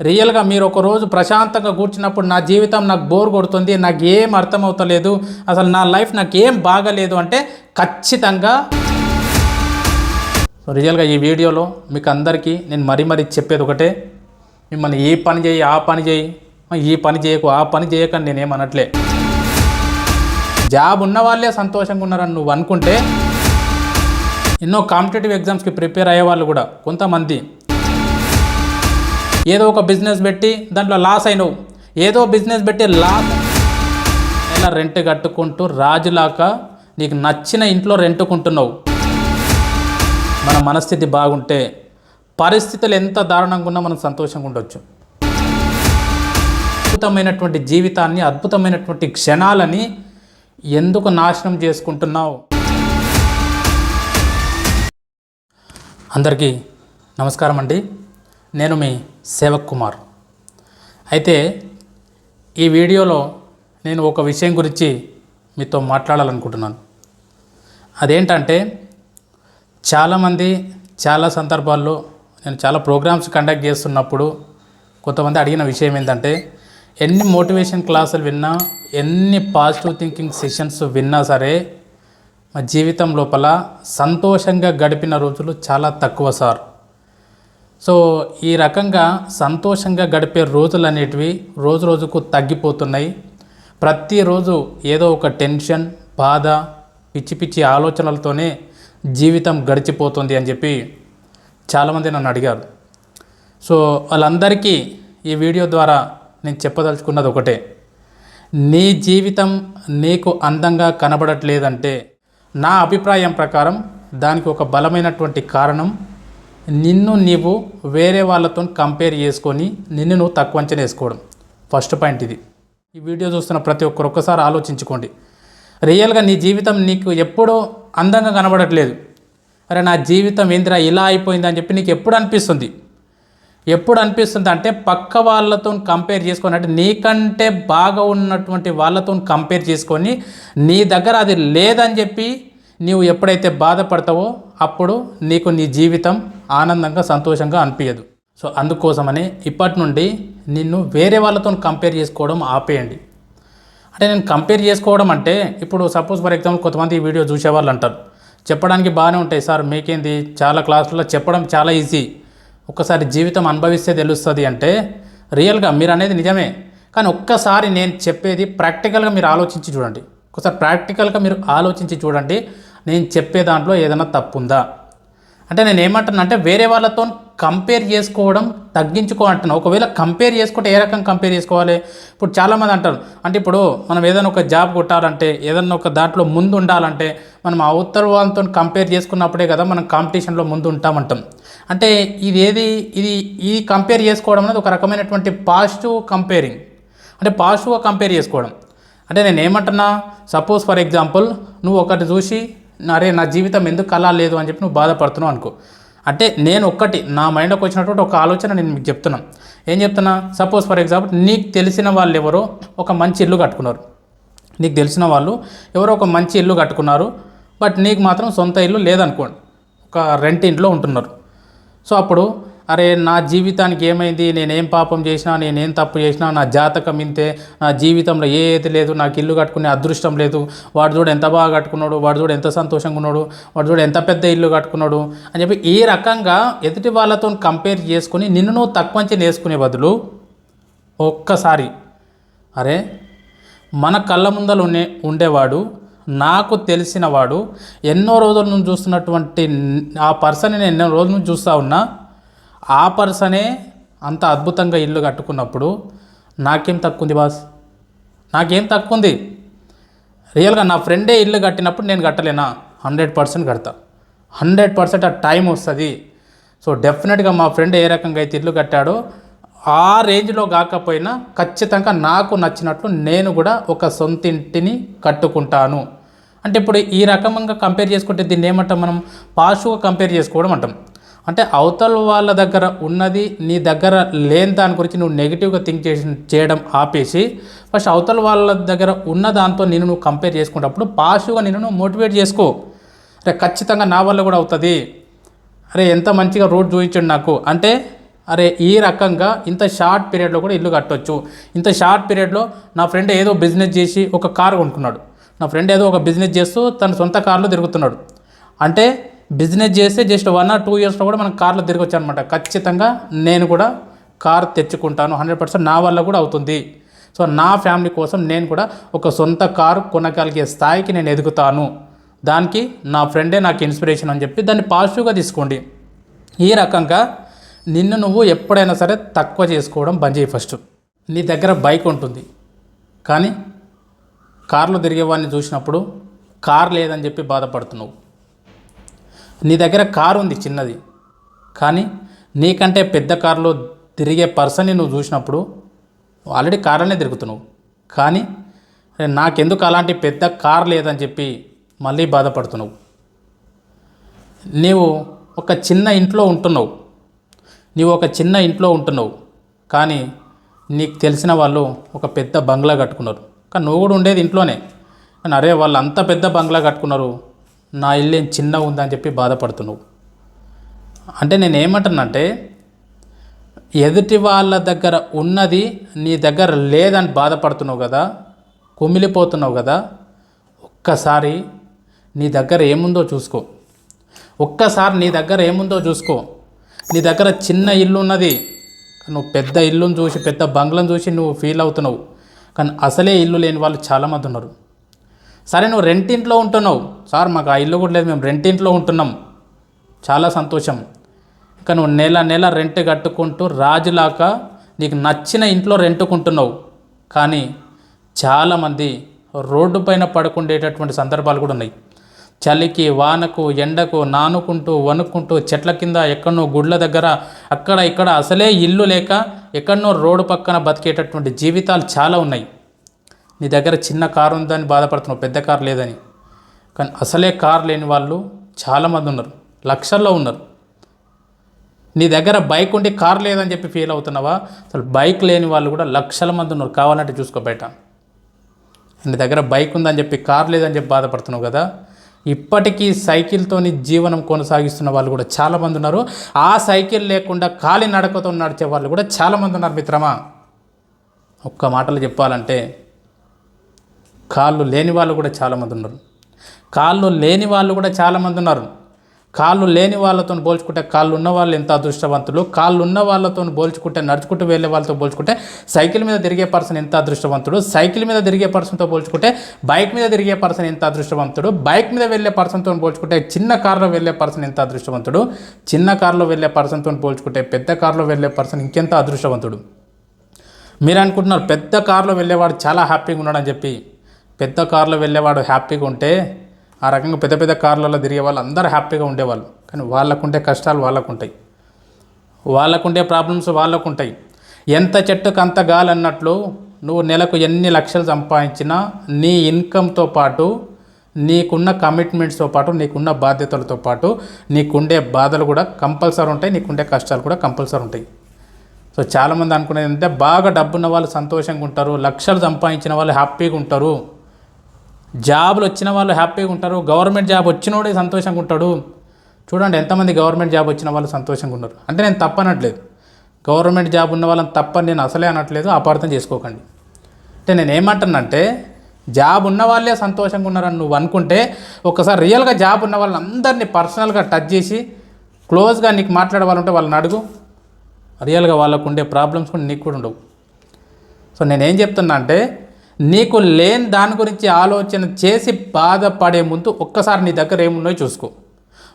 రియల్గా మీరు ఒక రోజు ప్రశాంతంగా కూర్చున్నప్పుడు నా జీవితం నాకు బోర్ కొడుతుంది, నాకు ఏం అర్థమవుతలేదు, అసలు నా లైఫ్ నాకు ఏం బాగలేదు అంటే ఖచ్చితంగా రియల్గా ఈ వీడియోలో మీకు అందరికీ నేను మరీ చెప్పేది ఒకటే, మిమ్మల్ని ఏ పని చేయి ఆ పని చేయి, ఈ పని చేయకు ఆ పని చేయకని నేనేమనట్లే. జాబ్ ఉన్న వాళ్ళే సంతోషంగా ఉన్నారని నువ్వు అనుకుంటే ఎన్నో కాంపిటేటివ్ ఎగ్జామ్స్కి ప్రిపేర్ అయ్యే వాళ్ళు కూడా కొంతమంది ఏదో ఒక బిజినెస్ పెట్టి దాంట్లో లాస్ అయినవు, ఏదో బిజినెస్ పెట్టి లాస్ ఇలా రెంట్ కట్టుకుంటూ రాజులాగా నీకు నచ్చిన ఇంట్లో రెంటుకుంటున్నావు. మన మనస్థితి బాగుంటే పరిస్థితులు ఎంత దారుణంగా ఉన్నా మనం సంతోషంగా ఉండొచ్చు. అద్భుతమైనటువంటి జీవితాన్ని, అద్భుతమైనటువంటి క్షణాలని ఎందుకు నాశనం చేసుకుంటున్నావు? అందరికీ నమస్కారం అండి, నేను మీ సేవక్ కుమార్. అయితే ఈ వీడియోలో నేను ఒక విషయం గురించి మీతో మాట్లాడాలనుకుంటున్నాను. అదేంటంటే చాలామంది చాలా సందర్భాల్లో నేను చాలా ప్రోగ్రామ్స్ కండక్ట్ చేస్తున్నప్పుడు కొంతమంది అడిగిన విషయం ఏంటంటే, ఎన్ని మోటివేషన్ క్లాసులు విన్నా, ఎన్ని పాజిటివ్ థింకింగ్ సెషన్స్ విన్నా సరే మా జీవితం లోపల సంతోషంగా గడిపిన రోజులు చాలా తక్కువ సార్. సో ఈ రకంగా సంతోషంగా గడిపే రోజులు అనేటివి రోజు రోజుకు తగ్గిపోతున్నాయి. ప్రతిరోజు ఏదో ఒక టెన్షన్, బాధ, పిచ్చి పిచ్చి ఆలోచనలతోనే జీవితం గడిచిపోతుంది అని చెప్పి చాలామంది నన్ను అడిగారు. సో వాళ్ళందరికీ ఈ వీడియో ద్వారా నేను చెప్పదలుచుకున్నది ఒకటే, నీ జీవితం నీకు అందంగా కనబడట్లేదంటే నా అభిప్రాయం ప్రకారం దానికి ఒక బలమైనటువంటి కారణం నిన్ను నీవు వేరే వాళ్ళతో కంపేర్ చేసుకొని నిన్ను నువ్వు తక్కువ అంచనా వేసుకోవడం. ఫస్ట్ పాయింట్ ఇది. ఈ వీడియో చూస్తున్న ప్రతి ఒక్కరు ఒక్కసారి ఆలోచించుకోండి. రియల్గా నీ జీవితం నీకు ఎప్పుడూ అందంగా కనబడట్లేదు, అరే నా జీవితం ఏందిరా ఇలా అయిపోయింది అని చెప్పి నీకు ఎప్పుడు అనిపిస్తుంది? ఎప్పుడు అనిపిస్తుంది అంటే పక్క వాళ్ళతో కంపేర్ చేసుకొని, అంటే నీకంటే బాగా ఉన్నటువంటి వాళ్ళతో కంపేర్ చేసుకొని నీ దగ్గర అది లేదని చెప్పి నీవు ఎప్పుడైతే బాధపడతావో అప్పుడు నీకు నీ జీవితం ఆనందంగా సంతోషంగా అనిపించదు. సో అందుకోసమని ఇప్పటి నుండి నిన్ను వేరే వాళ్ళతో కంపేర్ చేసుకోవడం ఆపేయండి. అంటే నేను కంపేర్ చేసుకోవడం అంటే ఇప్పుడు సపోజ్ ఫర్ ఎగ్జాంపుల్ కొంతమంది ఈ వీడియో చూసేవాళ్ళు అంటారు, చెప్పడానికి బాగానే ఉంటాయి సార్, మీకేంది చాలా క్లాసుల్లో చెప్పడం చాలా ఈజీ, ఒక్కసారి జీవితం అనుభవిస్తే తెలుస్తుంది అంటే రియల్గా మీరు అనేది నిజమే. కానీ ఒక్కసారి నేను చెప్పేది ప్రాక్టికల్గా మీరు ఆలోచించి చూడండి. ఒకసారి ప్రాక్టికల్గా మీరు ఆలోచించి చూడండి, నేను చెప్పే దాంట్లో ఏదైనా తప్పు ఉందా. అంటే నేను ఏమంటున్నా అంటే వేరే వాళ్ళతో కంపేర్ చేసుకోవడం తగ్గించుకో అంటున్నా. ఒకవేళ కంపేర్ చేసుకుంటే ఏ రకంగా కంపేర్ చేసుకోవాలి? ఇప్పుడు చాలామంది అంటారు, అంటే ఇప్పుడు మనం ఏదైనా ఒక జాబ్ కొట్టాలంటే, ఏదైనా ఒక దాంట్లో ముందు ఉండాలంటే మనం అవతల వాళ్ళతో కంపేర్ చేసుకున్నప్పుడే కదా మనం కాంపిటీషన్లో ముందు ఉంటామంటాం. అంటే ఇది కంపేర్ చేసుకోవడం అనేది ఒక రకమైనటువంటి పాజిటివ్ కంపేరింగ్, అంటే పాజిటివ్గా కంపేర్ చేసుకోవడం. అంటే నేను ఏమంటున్నా, సపోజ్ ఫర్ ఎగ్జాంపుల్ నువ్వు ఒకటి చూసి అరే నా జీవితం ఎందుకు అలా లేదు అని చెప్పి నువ్వు బాధపడుతున్నావు అనుకో. అంటే నేను ఒక్కటి నా మైండ్కి వచ్చినటువంటి ఒక ఆలోచన నేను మీకు చెప్తున్నాను. ఏం చెప్తున్నా, సపోజ్ ఫర్ ఎగ్జాంపుల్ నీకు తెలిసిన వాళ్ళు ఎవరో ఒక మంచి ఇల్లు కట్టుకున్నారు, నీకు తెలిసిన వాళ్ళు ఎవరో ఒక మంచి ఇల్లు కట్టుకున్నారు, బట్ నీకు మాత్రం సొంత ఇల్లు లేదనుకోండి, ఒక రెంట్ ఇంట్లో ఉంటున్నారు. సో అప్పుడు అరే నా జీవితానికి ఏమైంది, నేనేం పాపం చేసినా, నేనేం తప్పు చేసినా, నా జాతకం ఇంతే, నా జీవితంలో ఏది లేదు, నాకు ఇల్లు కట్టుకునే అదృష్టం లేదు, వాడు చూడు ఎంత బాగా కట్టుకున్నాడు, వాడు చూడు ఎంత సంతోషంగా ఉన్నాడు, వాడు చూడు ఎంత పెద్ద ఇల్లు కట్టుకున్నాడు అని చెప్పి ఈ రకంగా ఎదుటి వాళ్ళతో కంపేర్ చేసుకుని నిన్ను నువ్వు తక్కువ అంచనా వేసుకునే బదులు ఒక్కసారి అరే మన కళ్ళ ముందలు ఉండేవాడు, నాకు తెలిసిన వాడు, ఎన్నో రోజుల నుంచి చూస్తున్నటువంటి ఆ పర్సన్ నేను ఎన్నో రోజుల నుంచి చూస్తూ ఉన్నా, ఆ పర్సనే అంత అద్భుతంగా ఇల్లు కట్టుకున్నప్పుడు నాకేం తక్కువ ఉంది బాస్? నాకేం తక్కువ ఉంది? రియల్గా నా ఫ్రెండే ఇల్లు కట్టినప్పుడు నేను కట్టలేనా? 100% కడతా, 100% ఆ టైం వస్తుంది. సో డెఫినెట్గా మా ఫ్రెండ్ ఏ రకంగా అయితే ఇల్లు కట్టాడో ఆ రేంజ్లో కాకపోయినా ఖచ్చితంగా నాకు నచ్చినట్లు నేను కూడా ఒక సొంత ఇంటిని కట్టుకుంటాను. అంటే ఇప్పుడు ఈ రకంగా కంపేర్ చేసుకుంటే దీన్ని ఏమంటాం మనం? పాజిటివ్గా కంపేర్ చేసుకోవడం అంటాం. అంటే అవతల వాళ్ళ దగ్గర ఉన్నది నీ దగ్గర లేని దాని గురించి నువ్వు నెగిటివ్గా థింక్ చేయడం ఆపేసి ఫస్ట్ అవతల వాళ్ళ దగ్గర ఉన్న దాంతో నేను నువ్వు కంపేర్ చేసుకున్నప్పుడు పాజిటివ్గా నేను నువ్వు మోటివేట్ చేసుకో. అరే ఖచ్చితంగా నా వల్ల కూడా అవుతుంది, అరే ఎంత మంచిగా రోడ్ చూపించండి నాకు అంటే అరే ఈ రకంగా ఇంత షార్ట్ పీరియడ్లో కూడా ఇల్లు కట్టొచ్చు. ఇంత షార్ట్ పీరియడ్లో నా ఫ్రెండ్ ఏదో బిజినెస్ చేసి ఒక కారు కొనుక్కున్నాడు. నా ఫ్రెండ్ ఏదో ఒక బిజినెస్ చేస్తూ తన సొంత కార్లో తిరుగుతున్నాడు. అంటే బిజినెస్ చేస్తే జస్ట్ 1 or 2 ఇయర్స్లో కూడా మనం కార్లో తిరగొచ్చు అనమాట. ఖచ్చితంగా నేను కూడా కార్ తెచ్చుకుంటాను, 100% నా వల్ల కూడా అవుతుంది. సో నా ఫ్యామిలీ కోసం నేను కూడా ఒక సొంత కారు కొనగలిగే స్థాయికి నేను ఎదుగుతాను, దానికి నా ఫ్రెండే నాకు ఇన్స్పిరేషన్ అని చెప్పి దాన్ని పాజిటివ్గా తీసుకోండి. ఈ రకంగా నిన్ను నువ్వు ఎప్పుడైనా సరే తక్కువ చేసుకోవడం బంద్ చేయి. ఫస్ట్ నీ దగ్గర బైక్ ఉంటుంది, కానీ కార్లో తిరిగే వాడిని చూసినప్పుడు కార్ లేదని చెప్పి బాధపడుతున్నావు. నీ దగ్గర కారు ఉంది చిన్నది, కానీ నీకంటే పెద్ద కారులో తిరిగే పర్సన్ని నువ్వు చూసినప్పుడు ఆల్రెడీ కార్లోనే తిరుగుతున్నావు, కానీ నాకెందుకు అలాంటి పెద్ద కార్ లేదని చెప్పి మళ్ళీ బాధపడుతున్నావు. నీవు ఒక చిన్న ఇంట్లో ఉంటున్నావు, కానీ నీకు తెలిసిన వాళ్ళు ఒక పెద్ద బంగ్లా కట్టుకున్నారు. కానీ నువ్వు కూడా ఉండేది ఇంట్లోనే. కానీ అరే వాళ్ళు అంత పెద్ద బంగ్లా కట్టుకున్నారు, నా ఇల్లు ఏం చిన్న ఉందని చెప్పి బాధపడుతున్నావు. అంటే నేను ఏమంటున్నానంటే, ఎదుటి వాళ్ళ దగ్గర ఉన్నది నీ దగ్గర లేదని బాధపడుతున్నావు కదా, కుమిలిపోతున్నావు కదా. ఒక్కసారి నీ దగ్గర ఏముందో చూసుకో. నీ దగ్గర చిన్న ఇల్లు ఉన్నది, నువ్వు పెద్ద ఇల్లును చూసి పెద్ద బంగ్లను చూసి నువ్వు ఫీల్ అవుతున్నావు. కానీ అసలే ఇల్లు లేని వాళ్ళు చాలామంది ఉన్నారు. సరే నువ్వు రెంటింట్లో ఉంటున్నావు, సార్ మాకు ఆ ఇల్లు కూడా లేదు, మేము రెంటింట్లో ఉంటున్నాం, చాలా సంతోషం. ఇంకా నువ్వు నెల రెంట్ కట్టుకుంటూ రాజులాగా నీకు నచ్చిన ఇంట్లో రెంటుకుంటున్నావు. కానీ చాలామంది రోడ్డు పైన పడుకుండేటటువంటి సందర్భాలు కూడా ఉన్నాయి. చలికి వానకు ఎండకు నానుకుంటూ వణుకుంటూ చెట్ల కింద ఎక్కడనో గుడ్ల దగ్గర అక్కడ ఇక్కడ అసలే ఇల్లు లేక ఎక్కడనో రోడ్డు పక్కన బతికేటటువంటి జీవితాలు చాలా ఉన్నాయి. నీ దగ్గర చిన్న కారు ఉందని బాధపడుతున్నావు, పెద్ద కారు లేదని. కానీ అసలే కారు లేని వాళ్ళు చాలామంది ఉన్నారు, లక్షల్లో ఉన్నారు. నీ దగ్గర బైక్ ఉండి కారు లేదని చెప్పి ఫీల్ అవుతున్నావా? అసలు బైక్ లేని వాళ్ళు కూడా లక్షల మంది ఉన్నారు, కావాలంటే చూసుకో బయట. నీ దగ్గర బైక్ ఉందని చెప్పి కారు లేదని చెప్పి బాధపడుతున్నావు కదా. ఇప్పటికీ సైకిల్తోని జీవనం కొనసాగిస్తున్న వాళ్ళు కూడా చాలామంది ఉన్నారు. ఆ సైకిల్ లేకుండా కాలి నడకతో నడిచే వాళ్ళు కూడా చాలామంది ఉన్నారు మిత్రమా. ఒక్క మాటలు చెప్పాలంటే కాళ్ళు లేని వాళ్ళు కూడా చాలామంది ఉన్నారు. కాళ్ళు లేని వాళ్ళతో పోల్చుకుంటే కాళ్ళు ఉన్న వాళ్ళు ఎంత అదృష్టవంతులు, కాళ్ళు ఉన్న వాళ్ళతో పోల్చుకుంటే నడుచుకుంటూ వెళ్ళే వాళ్ళతో పోల్చుకుంటే సైకిల్ మీద తిరిగే పర్సన్ ఎంత అదృష్టవంతుడు, సైకిల్ మీద తిరిగే పర్సన్తో పోల్చుకుంటే బైక్ మీద తిరిగే పర్సన్ ఎంత అదృష్టవంతుడు, బైక్ మీద వెళ్ళే పర్సన్తో పోల్చుకుంటే చిన్న కారులో వెళ్ళే పర్సన్ ఎంత అదృష్టవంతుడు, చిన్న కారులో వెళ్ళే పర్సన్తో పోల్చుకుంటే పెద్ద కారులో వెళ్ళే పర్సన్ ఇంకెంత అదృష్టవంతుడు. మీరు అనుకుంటున్నారు పెద్ద కారులో వెళ్ళేవాడు చాలా హ్యాపీగా ఉన్నాడని చెప్పి. పెద్ద కారులో వెళ్ళేవాడు హ్యాపీగా ఉంటే ఆ రకంగా పెద్ద పెద్ద కార్లలో తిరిగే వాళ్ళు అందరూ హ్యాపీగా ఉండేవాళ్ళు. కానీ వాళ్ళకుంటే కష్టాలు వాళ్ళకుంటాయి, వాళ్ళకుండే ప్రాబ్లమ్స్ వాళ్ళకుంటాయి. ఎంత చెట్టుకు అంత గాలి అన్నట్లు నువ్వు నెలకు ఎన్ని లక్షలు సంపాదించినా నీ ఇన్కమ్తో పాటు నీకున్న కమిట్మెంట్స్తో పాటు నీకున్న బాధ్యతలతో పాటు నీకుండే బాధలు కూడా కంపల్సరీ ఉంటాయి, నీకుండే కష్టాలు కూడా కంపల్సరీ ఉంటాయి. సో చాలామంది అనుకునేది అంటే బాగా డబ్బున్న వాళ్ళు సంతోషంగా ఉంటారు, లక్షలు సంపాదించిన వాళ్ళు హ్యాపీగా ఉంటారు, జాబులు వచ్చిన వాళ్ళు హ్యాపీగా ఉంటారు, గవర్నమెంట్ జాబ్ వచ్చినోడే సంతోషంగా ఉంటాడు. చూడండి ఎంతమంది గవర్నమెంట్ జాబ్ వచ్చిన వాళ్ళు సంతోషంగా ఉన్నారు. అంటే నేను తప్పనట్లేదు, గవర్నమెంట్ జాబ్ ఉన్న వాళ్ళని తప్పని నేను అసలే అనట్లేదు, అపార్థం చేసుకోకండి. అంటే నేను ఏమంటానంటే జాబ్ ఉన్న వాళ్ళే సంతోషంగా ఉన్నారని నువ్వు అనుకుంటే ఒకసారి రియల్గా జాబ్ ఉన్న వాళ్ళని అందరినీ పర్సనల్గా టచ్ చేసి క్లోజ్గా నీకు మాట్లాడే వాళ్ళు ఉంటే వాళ్ళని అడుగు, రియల్గా వాళ్ళకు ఉండే ప్రాబ్లమ్స్ కూడా నీకు కూడా ఉండవు. సో నేనేం చెప్తున్నా అంటే నీకు లేని దాని గురించి ఆలోచన చేసి బాధపడే ముందు ఒక్కసారి నీ దగ్గర ఏమున్నాయో చూసుకో.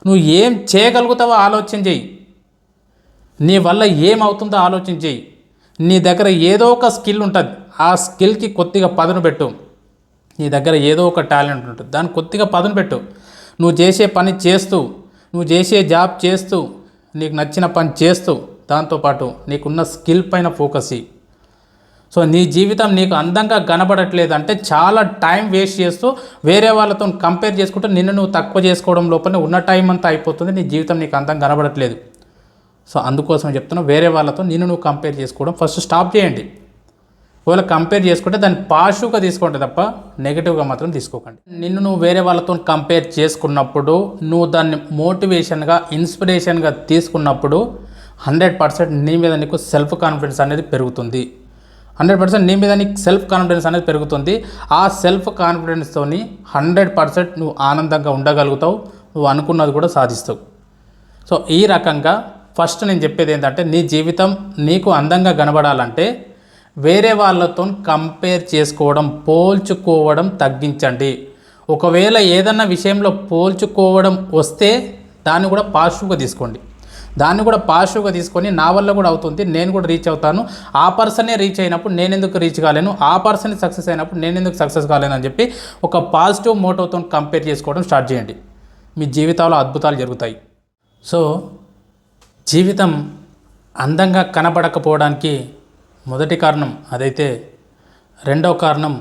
నువ్వు ఏం చేయగలుగుతావో ఆలోచన చేయి, నీ వల్ల ఏమవుతుందో ఆలోచన చేయి. నీ దగ్గర ఏదో ఒక స్కిల్ ఉంటుంది, ఆ స్కిల్కి కొద్దిగా పదును పెట్టు. నీ దగ్గర ఏదో ఒక టాలెంట్ ఉంటుంది, దాన్ని కొద్దిగా పదును పెట్టు. నువ్వు చేసే పని చేస్తూ, నువ్వు చేసే జాబ్ చేస్తూ, నీకు నచ్చిన పని చేస్తూ, దాంతోపాటు నీకున్న స్కిల్ పైన ఫోకస్ చేయి. సో నీ జీవితం నీకు అందంగా కనబడట్లేదు అంటే చాలా టైం వేస్ట్ చేస్తూ వేరే వాళ్ళతో కంపేర్ చేసుకుంటూ నిన్ను నువ్వు తక్కువ చేసుకోవడం లోపలనే ఉన్న టైం అంతా అయిపోతుంది, నీ జీవితం నీకు అందంగా కనబడట్లేదు. సో అందుకోసం చెప్తున్నా, వేరే వాళ్ళతో నిన్ను నువ్వు కంపేర్ చేసుకోవడం ఫస్ట్ స్టాప్ చేయండి. ఒకవేళ కంపేర్ చేసుకుంటే దాన్ని పాజిటివ్గా తీసుకోండి తప్ప నెగిటివ్గా మాత్రం తీసుకోకండి. నిన్ను నువ్వు వేరే వాళ్ళతో కంపేర్ చేసుకున్నప్పుడు, నువ్వు దాన్ని మోటివేషన్గా ఇన్స్పిరేషన్గా తీసుకున్నప్పుడు 100% నీ మీద నీకు సెల్ఫ్ కాన్ఫిడెన్స్ అనేది పెరుగుతుంది. 100% నీ మీద నీకు సెల్ఫ్ కాన్ఫిడెన్స్ అనేది పెరుగుతుంది. ఆ సెల్ఫ్ కాన్ఫిడెన్స్తో 100% నువ్వు ఆనందంగా ఉండగలుగుతావు, నువ్వు అనుకున్నది కూడా సాధిస్తావు. సో ఈ రకంగా ఫస్ట్ నేను చెప్పేది ఏంటంటే, నీ జీవితం నీకు అందంగా కనబడాలంటే వేరే వాళ్ళతో కంపేర్ చేసుకోవడం, పోల్చుకోవడం తగ్గించండి. ఒకవేళ ఏదన్నా విషయంలో పోల్చుకోవడం వస్తే దాన్ని కూడా పాజిటివ్గా తీసుకోండి. దాన్ని కూడా పాజిటివ్గా తీసుకొని నా వల్ల కూడా అవుతుంది, నేను కూడా రీచ్ అవుతాను, ఆ పర్సనే రీచ్ అయినప్పుడు నేను ఎందుకు రీచ్ కాలేను, ఆ పర్సన్ సక్సెస్ అయినప్పుడు నేను ఎందుకు సక్సెస్ కాలేను అని చెప్పి ఒక పాజిటివ్ మోటోతో కంపేర్ చేసుకోవడం స్టార్ట్ చేయండి. మీ జీవితాల్లో అద్భుతాలు జరుగుతాయి. సో జీవితం అందంగా కనబడకపోవడానికి మొదటి కారణం అదైతే, రెండవ కారణం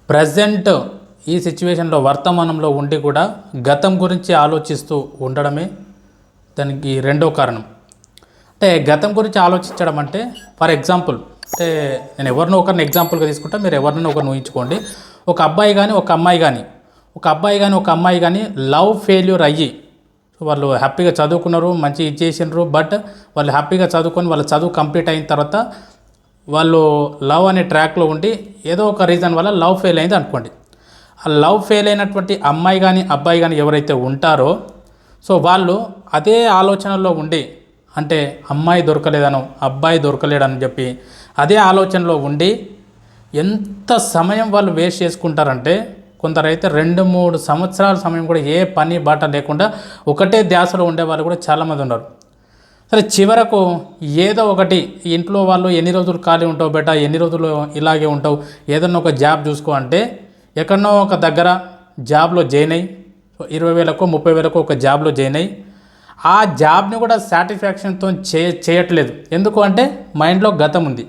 ప్రజెంట్ ఈ సిచ్యువేషన్లో వర్తమానంలో ఉండి కూడా గతం గురించి ఆలోచిస్తూ ఉండడమే దానికి రెండో కారణం. అంటే గతం గురించి ఆలోచించడం అంటే, ఫర్ ఎగ్జాంపుల్, అంటే నేను ఎవరినో ఒకరిని ఎగ్జాంపుల్గా తీసుకుంటా, మీరు ఎవరినైనా ఒకరిని ఊహించుకోండి. ఒక అబ్బాయి కానీ ఒక అమ్మాయి కానీ లవ్ ఫెయిల్యూర్ అయ్యి, వాళ్ళు హ్యాపీగా చదువుకున్నారు, మంచి ఇది చేసినారు, బట్ వాళ్ళు హ్యాపీగా చదువుకొని వాళ్ళ చదువు కంప్లీట్ అయిన తర్వాత వాళ్ళు లవ్ అనే ట్రాక్లో ఉండి ఏదో ఒక రీజన్ వల్ల లవ్ ఫెయిల్ అయింది అనుకోండి. ఆ లవ్ ఫెయిల్ అయినటువంటి అమ్మాయి కానీ అబ్బాయి కానీ ఎవరైతే ఉంటారో, సో వాళ్ళు అదే ఆలోచనలో ఉండి, అంటే అమ్మాయి దొరకలేదనో అబ్బాయి దొరకలేడని చెప్పి అదే ఆలోచనలో ఉండి ఎంత సమయం వాళ్ళు వేస్ట్ చేసుకుంటారంటే, కొందరైతే 2-3 సంవత్సరాల సమయం కూడా ఏ పని బాట లేకుండా ఒకటే ధ్యాసలో ఉండే వాళ్ళు కూడా చాలామంది ఉన్నారు. సరే చివరకు ఏదో ఒకటి, ఇంట్లో వాళ్ళు ఎన్ని రోజులు ఖాళీ ఉంటావు బేటా, ఎన్ని రోజులు ఇలాగే ఉంటావు, ఏదన్నా ఒక జాబ్ చూసుకో అంటే ఎక్కడనో ఒక దగ్గర జాబ్లో జాయిన్ అయ్యి 20,000కో 30,000కో ఒక జాబ్లో జాయిన్ అయ్యి ఆ జాబ్ని కూడా సాటిస్ఫాక్షన్తో చేయట్లేదు. ఎందుకు అంటే మైండ్లో గతం ఉంది.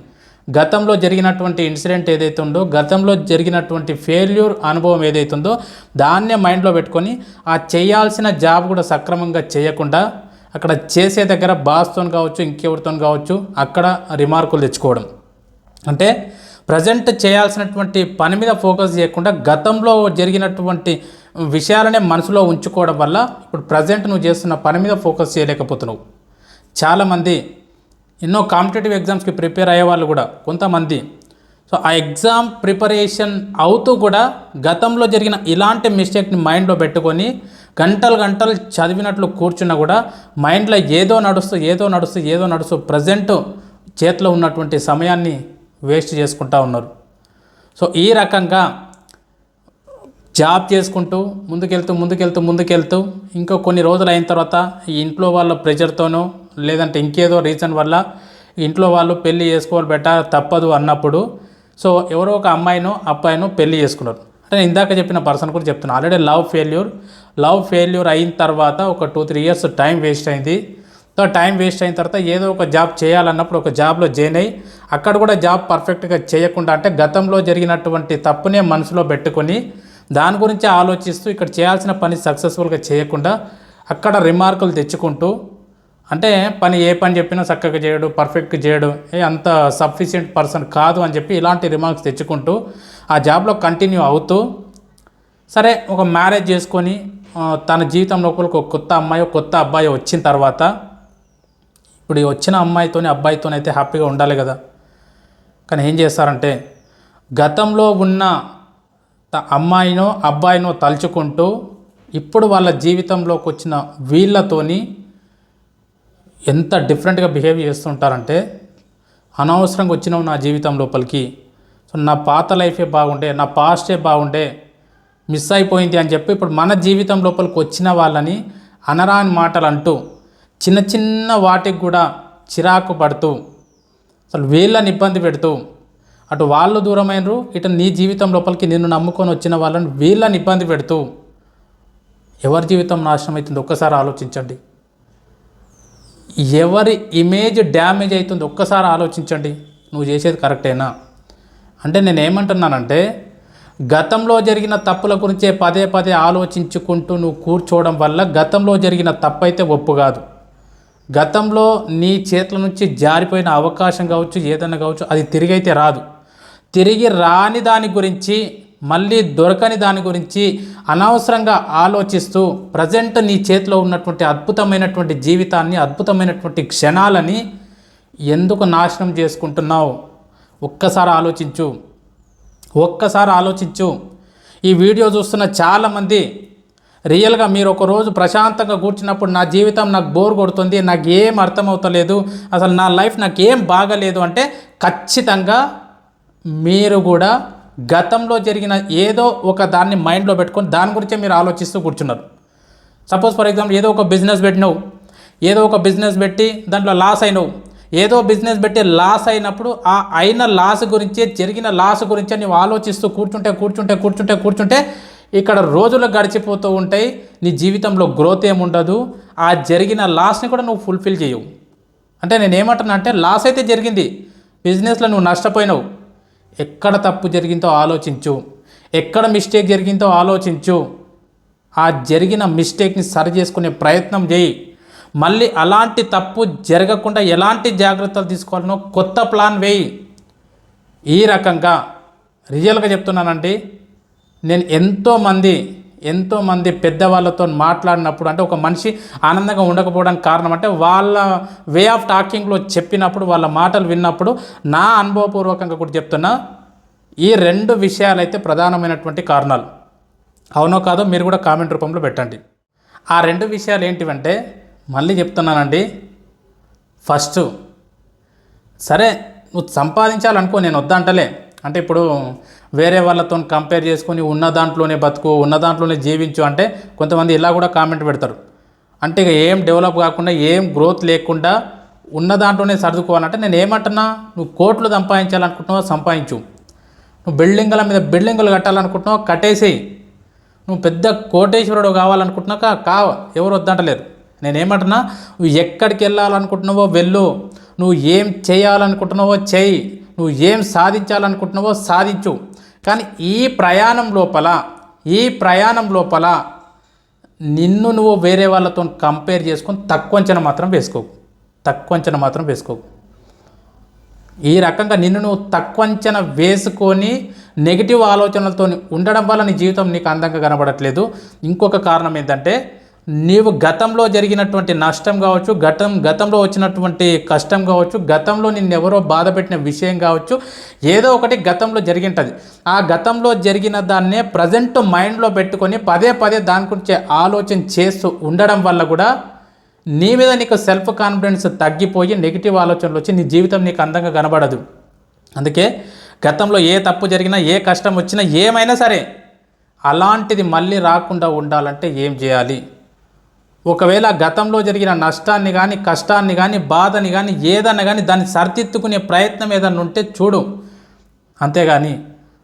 గతంలో జరిగినటువంటి ఇన్సిడెంట్ ఏదైతే ఉందో, గతంలో జరిగినటువంటి ఫెయిల్యూర్ అనుభవం ఏదైతే ఉందో దాన్నే మైండ్లో పెట్టుకొని ఆ చేయాల్సిన జాబ్ కూడా సక్రమంగా చేయకుండా అక్కడ చేసే దగ్గర బాస్తో కావచ్చు, ఇంకెవరితో కావచ్చు, అక్కడ రిమార్కులు తెచ్చుకోవడం. అంటే ప్రజెంట్ చేయాల్సినటువంటి పని మీద ఫోకస్ చేయకుండా గతంలో జరిగినటువంటి విషయాలనే మనసులో ఉంచుకోవడం వల్ల ఇప్పుడు ప్రజెంట్ నువ్వు చేస్తున్న పని మీద ఫోకస్ చేయలేకపోతున్నావు. చాలామంది ఎన్నో కాంపిటేటివ్ ఎగ్జామ్స్కి ప్రిపేర్ అయ్యే వాళ్ళు కూడా కొంతమంది, సో ఆ ఎగ్జామ్ ప్రిపరేషన్ అవుతూ కూడా గతంలో జరిగిన ఇలాంటి మిస్టేక్ని మైండ్లో పెట్టుకొని గంటలు చదివినట్లు కూర్చున్నా కూడా మైండ్లో ఏదో నడుస్తూ ప్రజెంట్ చేతిలో ఉన్నటువంటి సమయాన్ని వేస్ట్ చేసుకుంటూ ఉన్నారు. సో ఈ రకంగా జాబ్ చేసుకుంటూ ముందుకెళ్తూ ఇంకో కొన్ని రోజులు అయిన తర్వాత ఈ ఇంట్లో వాళ్ళ ప్రెషర్తోనో లేదంటే ఇంకేదో రీజన్ వల్ల ఇంట్లో వాళ్ళు పెళ్ళి చేసుకోవాలి బెటర్ తప్పదు అన్నప్పుడు, సో ఎవరో ఒక అమ్మాయినో అబ్బాయినో పెళ్ళి చేసుకున్నారు. అంటే నేను ఇందాక చెప్పిన పర్సన్ కూడా చెప్తున్నాను, ఆల్రెడీ లవ్ ఫెయిల్యూర్ అయిన తర్వాత ఒక 2-3 ఇయర్స్ టైం వేస్ట్ అయింది. సో టైం వేస్ట్ అయిన తర్వాత ఏదో ఒక జాబ్ చేయాలన్నప్పుడు ఒక జాబ్లో జాయిన్ అయ్యి అక్కడ కూడా జాబ్ పర్ఫెక్ట్గా చేయకుండా, అంటే గతంలో జరిగినటువంటి తప్పునే మనసులో పెట్టుకొని దాని గురించి ఆలోచిస్తూ ఇక్కడ చేయాల్సిన పని సక్సెస్ఫుల్గా చేయకుండా అక్కడ రిమార్కులు తెచ్చుకుంటూ, అంటే ఏ పని చెప్పినా చక్కగా చేయడు, పర్ఫెక్ట్గా చేయడు, అంత సఫిషియెంట్ పర్సన్ కాదు అని చెప్పి ఇలాంటి రిమార్క్స్ తెచ్చుకుంటూ ఆ జాబ్లో కంటిన్యూ అవుతూ, సరే ఒక మ్యారేజ్ చేసుకొని తన జీవితం లోపలికి ఒక కొత్త అమ్మాయి కొత్త అబ్బాయి వచ్చిన తర్వాత, ఇప్పుడు ఈ వచ్చిన అబ్బాయితోనైతే హ్యాపీగా ఉండాలి కదా. కానీ ఏం చేస్తారంటే గతంలో ఉన్న అమ్మాయినో అబ్బాయినో తలుచుకుంటూ ఇప్పుడు వాళ్ళ జీవితంలోకి వచ్చిన వీళ్ళతోని ఎంత డిఫరెంట్గా బిహేవ్ చేస్తుంటారంటే, అనవసరంగా వచ్చినావు నా జీవితం లోపలికి, సో నా పాత లైఫే బాగుండే, నా పాస్టే బాగుండే, మిస్ అయిపోయింది అని చెప్పి ఇప్పుడు మన జీవితం లోపలికి వచ్చిన వాళ్ళని అనరాని మాటలు అంటూ చిన్న వాటికి కూడా చిరాకు పడుతూ అసలు వీళ్ళని ఇబ్బంది పెడుతూ, అటు వాళ్ళు దూరమైనరు, ఇటు నీ జీవితం లోపలికి నిన్ను నమ్ముకొని వచ్చిన వాళ్ళని వీళ్ళని ఇబ్బంది పెడుతూ ఎవరి జీవితం నాశనం అవుతుంది ఒక్కసారి ఆలోచించండి. ఎవరి ఇమేజ్ డ్యామేజ్ అవుతుంది ఒక్కసారి ఆలోచించండి. నువ్వు చేసేది కరెక్టేనా? అంటే నేను ఏమంటున్నానంటే, గతంలో జరిగిన తప్పుల గురించే పదే ఆలోచించుకుంటూ నువ్వు కూర్చోవడం వల్ల గతంలో జరిగిన తప్పు అయితే ఒప్పు కాదు. గతంలో నీ చేతుల నుంచి జారిపోయిన అవకాశం కావచ్చు, ఏదన్నా కావచ్చు, అది తిరిగి అయితే రాదు. తిరిగి రాని దాని గురించి మళ్ళీ దొరకని దాని గురించి అనవసరంగా ఆలోచిస్తూ ప్రజెంట్ నీ చేతిలో ఉన్నటువంటి అద్భుతమైనటువంటి జీవితాన్ని, అద్భుతమైనటువంటి క్షణాలని ఎందుకు నాశనం చేసుకుంటున్నావు? ఒక్కసారి ఆలోచించు. ఈ వీడియో చూస్తున్న చాలామంది రియల్గా మీరు ఒకరోజు ప్రశాంతంగా కూర్చున్నప్పుడు నా జీవితం నాకు బోర్ కొడుతుంది, నాకు ఏం అర్థమవుతలేదు, అసలు నా లైఫ్ నాకు ఏం బాగలేదు అంటే ఖచ్చితంగా మీరు కూడా గతంలో జరిగిన ఏదో ఒక దాన్ని మైండ్లో పెట్టుకొని దాని గురించే మీరు ఆలోచిస్తూ కూర్చున్నారు. సపోజ్ ఫర్ ఎగ్జాంపుల్ ఏదో ఒక బిజినెస్ పెట్టి దాంట్లో లాస్ అయినావు, ఏదో బిజినెస్ పెట్టి లాస్ అయినప్పుడు ఆ అయిన లాస్ గురించే, జరిగిన లాస్ గురించే నువ్వు ఆలోచిస్తూ కూర్చుంటే ఇక్కడ రోజులు గడిచిపోతూ ఉంటాయి. నీ జీవితంలో గ్రోత్ ఏముండదు. ఆ జరిగిన లాస్ని కూడా నువ్వు ఫుల్ఫిల్ చేయవు. అంటే నేను ఏమంటున్నా అంటే లాస్ అయితే జరిగింది, బిజినెస్లో నువ్వు నష్టపోయినావు. ఎక్కడ తప్పు జరిగిందో ఆలోచించు, ఎక్కడ మిస్టేక్ జరిగిందో ఆలోచించు. ఆ జరిగిన మిస్టేక్ని సరి చేసుకునే ప్రయత్నం చేయి. మళ్ళీ అలాంటి తప్పు జరగకుండా ఎలాంటి జాగ్రత్తలు తీసుకోవాలనో కొత్త ప్లాన్ వేయి. ఈ రకంగా రియల్గా చెప్తున్నానండి. నేను ఎంతోమంది పెద్దవాళ్ళతో మాట్లాడినప్పుడు, అంటే ఒక మనిషి ఆనందంగా ఉండకపోవడానికి కారణం అంటే వాళ్ళ వే ఆఫ్ టాకింగ్లో చెప్పినప్పుడు, వాళ్ళ మాటలు విన్నప్పుడు నా అనుభవపూర్వకంగా కూడా చెప్తున్నా, ఈ 2 విషయాలైతే ప్రధానమైనటువంటి కారణాలు. అవునో కాదో మీరు కూడా కామెంట్ రూపంలో పెట్టండి. ఆ 2 విషయాలు ఏంటివంటే, మళ్ళీ చెప్తున్నానండి. ఫస్ట్, సరే నువ్వు సంపాదించాలనుకో, నేను వద్దంటలే. అంటే ఇప్పుడు వేరే వాళ్ళతో కంపేర్ చేసుకొని ఉన్న దాంట్లోనే బతుకు, ఉన్న దాంట్లోనే జీవించు అంటే కొంతమంది ఇలా కూడా కామెంట్ పెడతారు. అంటే ఇక ఏం డెవలప్ కాకుండా, ఏం గ్రోత్ లేకుండా ఉన్న దాంట్లోనే సర్దుకోవాలంటే నేను ఏమంటున్నా, నువ్వు కోట్లు సంపాదించాలనుకుంటున్నావు, సంపాదించు. నువ్వు బిల్డింగుల మీద బిల్డింగులు కట్టాలనుకుంటున్నావు, కట్టేసేయి. నువ్వు పెద్ద కోటేశ్వరుడు కావాలనుకుంటున్నావు, ఎవరు వద్దంటలేరు. నేనేమంటున్నా, నువ్వు ఎక్కడికి వెళ్ళాలనుకుంటున్నావో వెళ్ళు, నువ్వు ఏం చేయాలనుకుంటున్నావో చెయ్యి, నువ్వు ఏం సాధించాలనుకుంటున్నావో సాధించు. కానీ ఈ ప్రయాణం లోపల నిన్ను నువ్వు వేరే వాళ్ళతో కంపేర్ చేసుకొని తక్కువ అంచనా మాత్రం వేసుకోకు. ఈ రకంగా నిన్ను నువ్వు తక్కువ అంచనా వేసుకొని నెగిటివ్ ఆలోచనలతో ఉండడం వల్ల నీ జీవితం నీకు అందంగా కనబడట్లేదు. ఇంకొక కారణం ఏంటంటే, నీవు గతంలో జరిగినటువంటి నష్టం కావచ్చు, గతంలో వచ్చినటువంటి కష్టం కావచ్చు, గతంలో నిన్నెవరో బాధ పెట్టిన విషయం కావచ్చు, ఏదో ఒకటి గతంలో జరిగింటుంది. ఆ గతంలో జరిగిన దాన్నే ప్రజెంట్ మైండ్లో పెట్టుకొని పదే దాని గురించి ఆలోచన చేస్తూ ఉండడం వల్ల కూడా నీ మీద నీకు సెల్ఫ్ కాన్ఫిడెన్స్ తగ్గిపోయి నెగిటివ్ ఆలోచనలు వచ్చి నీ జీవితం నీకు అందంగా కనబడదు. అందుకే గతంలో ఏ తప్పు జరిగినా, ఏ కష్టం వచ్చినా, ఏమైనా సరే అలాంటిది మళ్ళీ రాకుండా ఉండాలంటే ఏం చేయాలి? ఒకవేళ గతంలో జరిగిన నష్టాన్ని కానీ, కష్టాన్ని కానీ, బాధని కానీ, ఏదన్నా కానీ దాన్ని సరిదిద్దుకునే ప్రయత్నం ఏదన్నా ఉంటే చూడు. అంతేగాని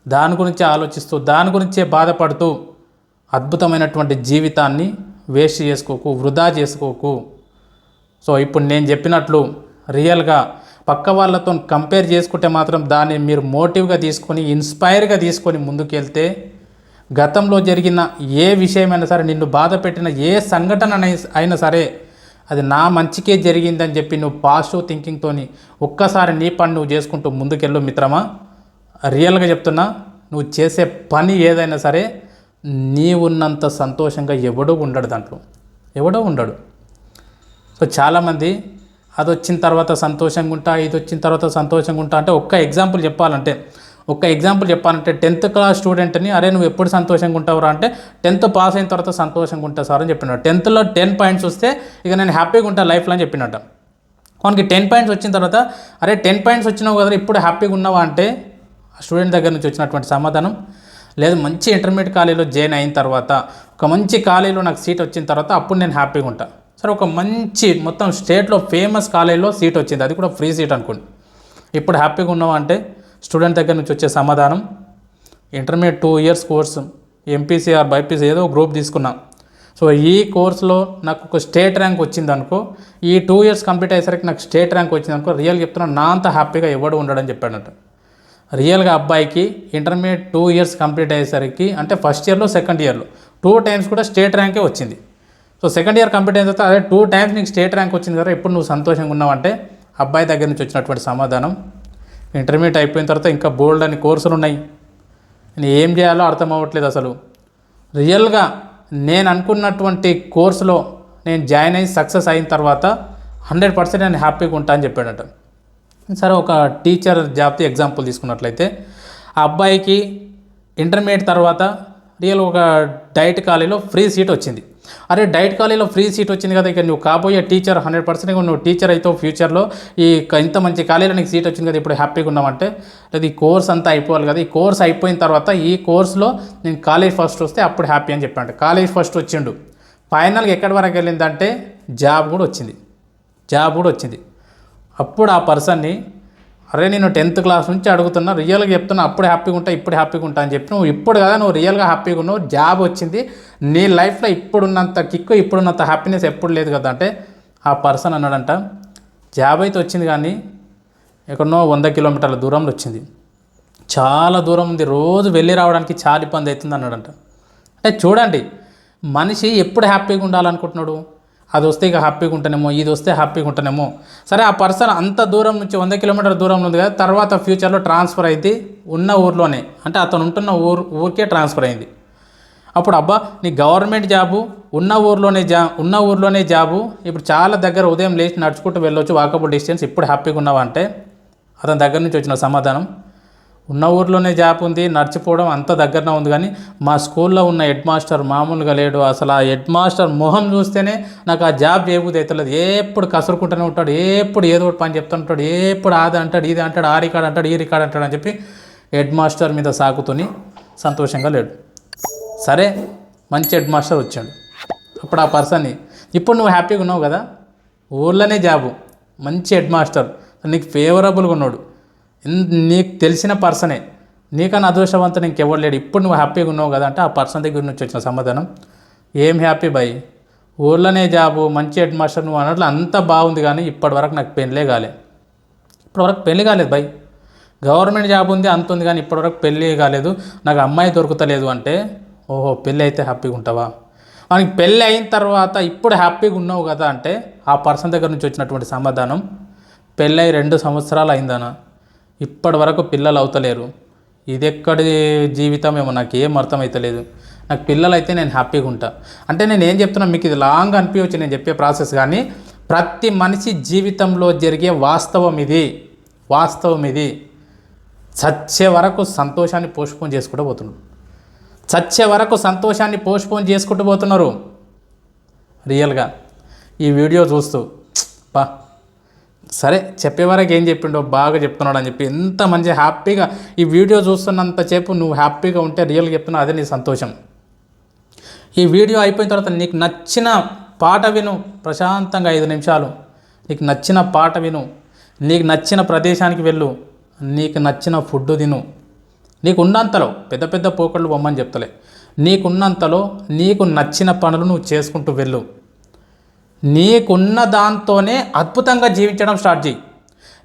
దాని గురించి ఆలోచిస్తూ, దాని గురించే బాధపడుతూ అద్భుతమైనటువంటి జీవితాన్ని వేస్ట్ చేసుకోకు, వృధా చేసుకోకు. సో ఇప్పుడు నేను చెప్పినట్లు రియల్గా పక్క వాళ్ళతో కంపేర్ చేసుకుంటే మాత్రం దాన్ని మీరు మోటివ్గా తీసుకొని, ఇన్స్పైర్గా తీసుకొని ముందుకెళ్తే గతంలో జరిగిన ఏ విషయమైనా సరే, నిన్ను బాధ పెట్టిన ఏ సంఘటన అయినా సరే అది నా మంచికే జరిగిందని చెప్పి నువ్వు పాజిటివ్ థింకింగ్తో ఒక్కసారి నీ పని నువ్వు చేసుకుంటూ ముందుకెళ్ళు మిత్రమా. రియల్గా చెప్తున్నా, నువ్వు చేసే పని ఏదైనా సరే నీ ఉన్నంత సంతోషంగా ఎవడో ఉండడు. సో చాలామంది అది వచ్చిన తర్వాత సంతోషంగా ఉంటా, ఇది వచ్చిన తర్వాత సంతోషంగా ఉంటా అంటే ఒక్క ఎగ్జాంపుల్ చెప్పాలంటే 10th క్లాస్ స్టూడెంట్ని, అరే నువ్వు ఎప్పుడు సంతోషంగా ఉంటావురా అంటే 10th పాస్ అయిన తర్వాత సంతోషంగా ఉంటా సార్ అని చెప్పినాడు. 10thలో 10 పాయింట్స్ వస్తే ఇక నేను హ్యాపీగా ఉంటా లైఫ్లో అని చెప్పినట్ట. మనకి 10 పాయింట్స్ వచ్చిన తర్వాత, అరే 10 పాయింట్స్ వచ్చినావు కదా ఇప్పుడు హ్యాపీగా ఉన్నావా అంటే స్టూడెంట్ దగ్గర నుంచి వచ్చినటువంటి సమాధానం, లేదు మంచి ఇంటర్మీడియట్ కాలేజీలో జాయిన్ అయిన తర్వాత, ఒక మంచి కాలేజీలో నాకు సీట్ వచ్చిన తర్వాత అప్పుడు నేను హ్యాపీగా ఉంటా. సరే ఒక మంచి మొత్తం స్టేట్లో ఫేమస్ కాలేజీలో సీట్ వచ్చింది, అది కూడా ఫ్రీ సీట్ అనుకోండి, ఇప్పుడు హ్యాపీగా ఉన్నావా అంటే స్టూడెంట్ దగ్గర నుంచి వచ్చే సమాధానం, intermediate 2 years course MPC or BiPC ఏదో గ్రూప్ తీసుకున్నా, సో ఈ కోర్సులో నాకు ఒక స్టేట్ ర్యాంక్ వచ్చింది అనుకో, ఈ 2 ఇయర్స్ కంప్లీట్ అయ్యేసరికి నాకు స్టేట్ ర్యాంక్ వచ్చింది అనుకో, రియల్గా చెప్తున్నా నా అంత హ్యాపీగా ఎవడు ఉండడని చెప్పాడంట. రియల్గా అబ్బాయికి ఇంటర్మీడియట్ 2 ఇయర్స్ కంప్లీట్ అయ్యేసరికి, అంటే ఫస్ట్ ఇయర్లో సెకండ్ ఇయర్లో 2 టైమ్స్ కూడా స్టేట్ ర్యాంకే వచ్చింది. సో సెకండ్ ఇయర్ కంప్లీట్ అయిన తర్వాత అదే 2 టైమ్స్ నీకు స్టేట్ ర్యాంక్ వచ్చింది కదా, ఇప్పుడు నువ్వు సంతోషంగా ఉన్నావంటే అబ్బాయి దగ్గర నుంచి వచ్చినటువంటి సమాధానం, ఇంటర్మీడియట్ అయిపోయిన తర్వాత ఇంకా బోల్డ్ అని కోర్సులు ఉన్నాయి, నేను ఏం చేయాలో అర్థం అవ్వట్లేదు అసలు. రియల్గా నేను అనుకున్నటువంటి కోర్సులో నేను జాయిన్ అయ్యి సక్సెస్ అయిన తర్వాత 100% నేను హ్యాపీగా ఉంటా అని చెప్పాడట. సరే, ఒక టీచర్ జాబ్ది ఎగ్జాంపుల్ తీసుకున్నట్లయితే ఆ అబ్బాయికి ఇంటర్మీడియట్ తర్వాత ఒక డైట్ కాలేజీలో ఫ్రీ సీట్ వచ్చింది. అరే, డైట్ కాలేజీలో ఫ్రీ సీట్ వచ్చింది కదా, ఇక నువ్వు కాబోయే టీచర్ 100% నువ్వు టీచర్ అయితే ఫ్యూచర్లో ఇంత మంచి కాలేజీలో నీకు సీట్ వచ్చింది కదా, ఇప్పుడు హ్యాపీగా ఉన్నామంటే లేదు, ఈ కోర్స్ అంతా అయిపోవాలి కదా, ఈ కోర్స్ అయిపోయిన తర్వాత ఈ కోర్సులో నేను కాలేజ్ ఫస్ట్ వస్తే అప్పుడు హ్యాపీ అని చెప్పాను. కాలేజ్ ఫస్ట్ వచ్చిండు. ఫైనల్గా ఎక్కడి వరకు వెళ్ళిందంటే జాబ్ కూడా వచ్చింది. అప్పుడు ఆ పర్సన్ని, అరే నేను 10th క్లాస్ నుంచి అడుగుతున్నా, రియల్గా చెప్తున్నా, అప్పుడు హ్యాపీగా ఉంటా, ఇప్పుడు హ్యాపీగా ఉంటా అని చెప్పి నువ్వు ఇప్పుడు కదా నువ్వు రియల్గా హ్యాపీగా ఉన్నావు, జాబ్ వచ్చింది, నీ లైఫ్లో ఇప్పుడున్నంత కిక్కు ఇప్పుడున్నంత హ్యాపీనెస్ ఎప్పుడు లేదు కదా అంటే ఆ పర్సన్ అన్నాడంట, జాబ్ అయితే వచ్చింది కానీ ఎక్కడనో 100 కిలోమీటర్ల దూరంలో వచ్చింది, చాలా దూరం ఉంది, రోజు వెళ్ళి రావడానికి చాలా ఇబ్బంది అవుతుంది అన్నాడంట. అంటే చూడండి, మనిషి ఎప్పుడు హ్యాపీగా ఉండాలనుకుంటున్నాడు, అది వస్తే ఇక హ్యాపీగా ఉంటానేమో, ఇది వస్తే హ్యాపీగా ఉంటానేమో. సరే, ఆ పర్సన్ అంత దూరం నుంచి 100 కిలోమీటర్ల దూరంలో ఉంది కదా, తర్వాత ఫ్యూచర్లో ట్రాన్స్ఫర్ అయింది ఉన్న ఊర్లోనే, అంటే అతను ఉంటున్న ఊరికే ట్రాన్స్ఫర్ అయింది. అప్పుడు అబ్బా నీ గవర్నమెంట్ జాబు ఉన్న ఊర్లోనే జాబు, ఇప్పుడు చాలా దగ్గర, ఉదయం లేచి నడుచుకుంటూ వెళ్ళొచ్చు, వాకబుల్ డిస్టెన్స్, ఇప్పుడు హ్యాపీగా ఉన్నావా అంటే అతని దగ్గర నుంచి వచ్చిన సమాధానం, ఉన్న ఊర్లోనే జాబ్ ఉంది, నడిచిపోవడం అంత దగ్గరనే ఉంది, కానీ మా స్కూల్లో ఉన్న హెడ్ మాస్టర్ మామూలుగా లేడు, అసలు ఆ హెడ్ మాస్టర్ మొహం చూస్తేనే నాకు ఆ జాబ్ చేయబుద్ధి అవుతలేదు, ఎప్పుడు కసురుకుంటూనే ఉంటాడు, ఎప్పుడు ఏదో ఒకటి పని చెప్తుంటాడు, ఎప్పుడు అది అంటాడు, ఇది అంటాడు, ఆ రికార్డ్ అంటాడు, ఈ రికార్డ్ అంటాడు అని చెప్పి హెడ్ మాస్టర్ మీద సాకుతూని సంతోషంగా లేడు. సరే, మంచి హెడ్ మాస్టర్ వచ్చాడు. అప్పుడు ఆ పర్సన్ని, ఇప్పుడు నువ్వు హ్యాపీగా ఉన్నావు కదా, ఊళ్ళోనే జాబు, మంచి హెడ్ మాస్టర్, నీకు ఫేవరబుల్గా ఉన్నాడు, నీకు తెలిసిన పర్సనే, నీకన్నా అదృష్టవంతుడు ఇంకెవరు లేడు, ఇప్పుడు నువ్వు హ్యాపీగా ఉన్నావు కదా అంటే ఆ పర్సన్ దగ్గర నుంచి వచ్చిన సమాధానం, ఏం హ్యాపీ బాయ్, ఊళ్ళోనే జాబు, మంచి హెడ్ మాస్టర్, నువ్వు అన్నట్లు అంతా బాగుంది, కానీ ఇప్పటివరకు నాకు పెళ్ళే కాలేదు బాయ్, గవర్నమెంట్ జాబ్ ఉంది అంత ఉంది, కానీ ఇప్పటివరకు పెళ్ళి కాలేదు, నాకు అమ్మాయి దొరుకుతలేదు అంటే, ఓహో పెళ్ళి అయితే హ్యాపీగా ఉంటావా, మనకి పెళ్ళి అయిన తర్వాత ఇప్పుడు హ్యాపీగా ఉన్నావు కదా అంటే ఆ పర్సన్ దగ్గర నుంచి వచ్చినటువంటి సమాధానం, పెళ్ళై 2 సంవత్సరాలు అయిందనా, ఇప్పటి వరకు పిల్లలు అవుతలేరు, ఇది ఎక్కడి జీవితం ఏమో నాకు ఏం అర్థమవుతలేదు, నాకు పిల్లలు అయితే నేను హ్యాపీగా ఉంటా అంటే. నేను ఏం చెప్తున్నా మీకు ఇది లాంగ్ అనిపించవచ్చు నేను చెప్పే ప్రాసెస్, కానీ ప్రతి మనిషి జీవితంలో జరిగే వాస్తవం ఇది. చచ్చే వరకు సంతోషాన్ని పోస్ట్పోన్ చేసుకుంటూ పోతున్నారు రియల్గా ఈ వీడియో చూస్తూ. సరే, చెప్పేవరకు ఏం చెప్పిండో బాగా చెప్తున్నాడు అని చెప్పి ఎంత మంచి హ్యాపీగా ఈ వీడియో చూస్తున్నంతసేపు నువ్వు హ్యాపీగా ఉంటే రియల్గా చెప్తున్నా, అదే నీ సంతోషం. ఈ వీడియో అయిపోయిన తర్వాత నీకు నచ్చిన పాట విను, ప్రశాంతంగా 5 నిమిషాలు నీకు నచ్చిన పాట విను, నీకు నచ్చిన ప్రదేశానికి వెళ్ళు, నీకు నచ్చిన ఫుడ్ తిను, నీకు ఉన్నంతలో పెద్ద పెద్ద పోకళ్ళు బొమ్మని చెప్తలే, నీకున్నంతలో నీకు నచ్చిన పనులు నువ్వు చేసుకుంటూ వెళ్ళు, నీకున్న దాంతోనే అద్భుతంగా జీవించడం స్టార్ట్ చేయి.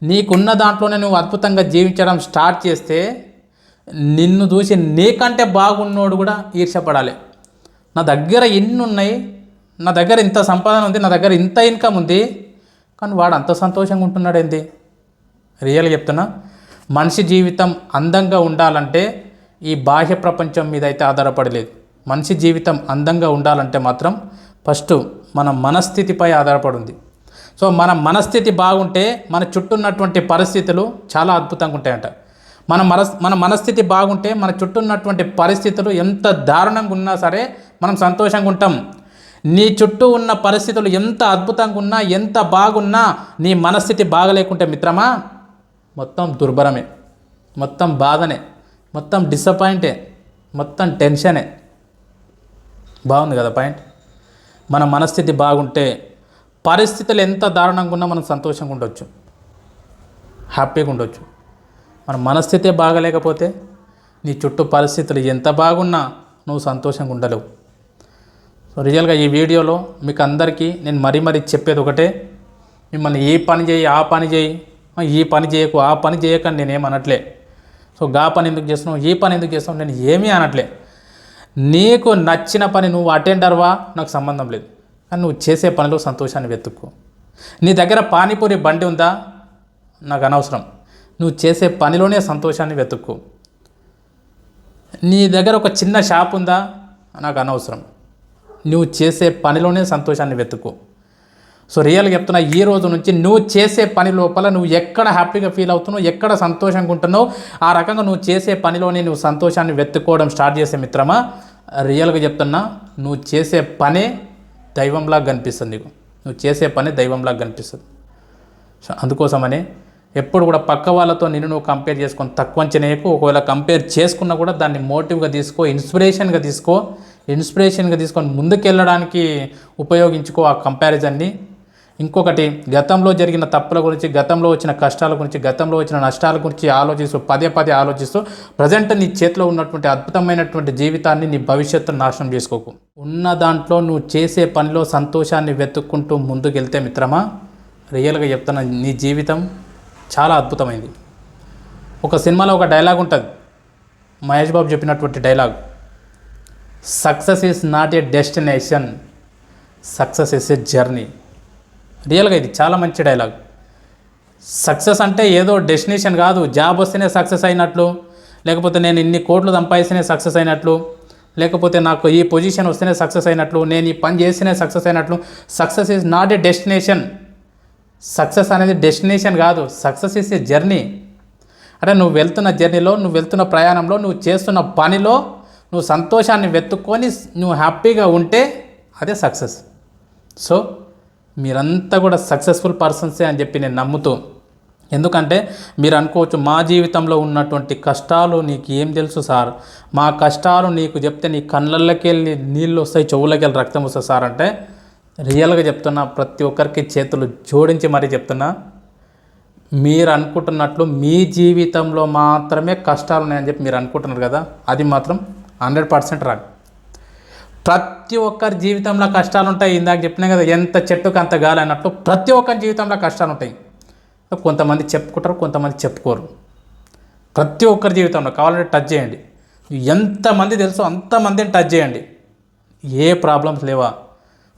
నీకున్న దాంట్లోనే నువ్వు అద్భుతంగా జీవించడం స్టార్ట్ చేస్తే నిన్ను చూసి నీకంటే బాగున్నోడు కూడా ఈర్ష్యపడాలి. నా దగ్గర ఇన్ని ఉన్నాయి, నా దగ్గర ఇంత సంపాదన ఉంది, నా దగ్గర ఇంత ఇన్కమ్ ఉంది, కానీ వాడు అంత సంతోషంగా ఉంటున్నాడు ఏంది? రియల్గా చెప్తున్నా, మనిషి జీవితం అందంగా ఉండాలంటే ఈ బాహ్య ప్రపంచం మీద అయితే ఆధారపడలేదు. మనిషి జీవితం అందంగా ఉండాలంటే మాత్రం ఫస్ట్ మన మనస్థితిపై ఆధారపడి. సో మన మనస్థితి బాగుంటే మన చుట్టూ ఉన్నటువంటి పరిస్థితులు చాలా అద్భుతంగా ఉంటాయంట. మన మనస్థితి బాగుంటే మన చుట్టూ ఉన్నటువంటి పరిస్థితులు ఎంత దారుణంగా ఉన్నా సరే మనం సంతోషంగా ఉంటాం. నీ చుట్టూ ఉన్న పరిస్థితులు ఎంత అద్భుతంగా ఉన్నా, ఎంత బాగున్నా, నీ మనస్థితి బాగలేకుంటే మిత్రమా మొత్తం దుర్భరమే, మొత్తం బాధనే, మొత్తం డిసప్పాయింటే, మొత్తం టెన్షనే. బాగుంది కదా పాయింట్? మన మనస్థితి బాగుంటే పరిస్థితులు ఎంత దారుణంగా ఉన్నా మనం సంతోషంగా ఉండొచ్చు, హ్యాపీగా ఉండొచ్చు. మన మనస్థితే బాగలేకపోతే నీ చుట్టూ పరిస్థితులు ఎంత బాగున్నా నువ్వు సంతోషంగా ఉండలేవు. సో రియల్గా ఈ వీడియోలో మీకు అందరికీ నేను మరీ చెప్పేది ఒకటే, మిమ్మల్ని ఏ పని చేయి, ఆ పని చేయి, ఈ పని చేయకు, ఆ పని చేయకని నేనేమనట్లే. సో గా పని ఎందుకు చేస్తున్నావు, ఈ పని ఎందుకు చేస్తున్నావు నేను ఏమీ అనట్లే. నీకు నచ్చిన పని, నువ్వు అటెండర్వా నాకు సంబంధం లేదు, కానీ నువ్వు చేసే పనిలో సంతోషాన్ని వెతుక్కో. నీ దగ్గర పానీపూరి బండి ఉందా నాకు అనవసరం, నువ్వు చేసే పనిలోనే సంతోషాన్ని వెతుక్కో. నీ దగ్గర ఒక చిన్న షాప్ ఉందా, నాకు అనవసరం. నువ్వు చేసే పనిలోనే సంతోషాన్ని వెతుక్కో. సో రియల్గా చెప్తున్నా, ఈ రోజు నుంచి నువ్వు చేసే పని లోపల నువ్వు ఎక్కడ హ్యాపీగా ఫీల్ అవుతున్నావు, ఎక్కడ సంతోషంగా ఉంటున్నావు, ఆ రకంగా నువ్వు చేసే పనిలోనే నువ్వు సంతోషాన్ని వెతుక్కోవడం స్టార్ట్ చేసే మిత్రమా, రియల్గా చెప్తున్నా, నువ్వు చేసే పనే దైవంలాగా కనిపిస్తుంది. నీకు నువ్వు చేసే పని దైవంలాగా కనిపిస్తుంది. సో అందుకోసమని ఎప్పుడు కూడా పక్క వాళ్ళతో నిన్ను నువ్వు కంపేర్ చేసుకొని తక్కువ అంచనేయకు. ఒకవేళ కంపేర్ చేసుకున్నా కూడా దాన్ని మోటివ్గా తీసుకో, ఇన్స్పిరేషన్గా తీసుకొని ముందుకెళ్ళడానికి ఉపయోగించుకో ఆ కంపారిజన్ని. ఇంకొకటి, గతంలో జరిగిన తప్పుల గురించి, గతంలో వచ్చిన కష్టాల గురించి, గతంలో వచ్చిన నష్టాల గురించి పదే ఆలోచిస్తూ ప్రజెంట్ నీ చేతిలో ఉన్నటువంటి అద్భుతమైనటువంటి జీవితాన్ని, నీ భవిష్యత్తును నాశనం చేసుకోకు. ఉన్న దాంట్లో నువ్వు చేసే పనిలో సంతోషాన్ని వెతుక్కుంటూ ముందుకెళ్తే మిత్రమా, రియల్గా చెప్తున్నా, నీ జీవితం చాలా అద్భుతమైంది. ఒక సినిమాలో ఒక డైలాగ్ ఉంటుంది, మహేష్ బాబు చెప్పినటువంటి dialogue, success is not a destination, success is a journey. రియల్గా ఇది చాలా మంచి డైలాగ్. సక్సెస్ అంటే ఏదో డెస్టినేషన్ కాదు, జాబ్ వస్తేనే సక్సెస్ అయినట్లు, లేకపోతే నేను ఇన్ని కోట్లు సంపాదిస్తేనే సక్సెస్ అయినట్లు, లేకపోతే నాకు ఈ పొజిషన్ వస్తేనే సక్సెస్ అయినట్లు, నేను ఈ పని చేస్తేనే సక్సెస్ అయినట్లు. Success is not a destination. Success అనేది డెస్టినేషన్ కాదు, సక్సెస్ ఈజ్ ఏ జర్నీ. అంటే నువ్వు వెళ్తున్న జర్నీలో, నువ్వు వెళ్తున్న ప్రయాణంలో, నువ్వు చేస్తున్న పనిలో నువ్వు సంతోషాన్ని వెతుక్కొని నువ్వు హ్యాపీగా ఉంటే అదే సక్సెస్. సో మీరంతా కూడా సక్సెస్ఫుల్ పర్సన్సే అని చెప్పి నేను నమ్ముతూ, ఎందుకంటే మీరు అనుకోవచ్చు, మా జీవితంలో ఉన్నటువంటి కష్టాలు నీకు ఏం తెలుసు సార్, మా కష్టాలు నీకు చెప్తే నీ కళ్ళల్లోకి వెళ్ళి నీళ్ళు వస్తాయి, చెవులకి వెళ్ళి రక్తం వస్తుంది సార్ అంటే, రియల్గా చెప్తున్నా, ప్రతి ఒక్కరికి చేతులు జోడించి మరీ చెప్తున్నా, మీరు అనుకుంటున్నట్లు మీ జీవితంలో మాత్రమే కష్టాలు ఉన్నాయని చెప్పి మీరు అనుకుంటున్నారు కదా, అది మాత్రం 100% రాదు. ప్రతి ఒక్కరి జీవితంలో కష్టాలు ఉంటాయి. ఇందాక చెప్పినా కదా, ఎంత చెట్టుకు అంత గాలి అన్నట్లు ప్రతి ఒక్కరి జీవితంలో కష్టాలు ఉంటాయి. కొంతమంది చెప్పుకుంటారు, కొంతమంది చెప్పుకోరు. ప్రతి ఒక్కరి జీవితంలో కావాలంటే టచ్ చేయండి, ఎంతమంది తెలుసో అంతమందిని టచ్ చేయండి, ఏ ప్రాబ్లమ్స్ లేవా.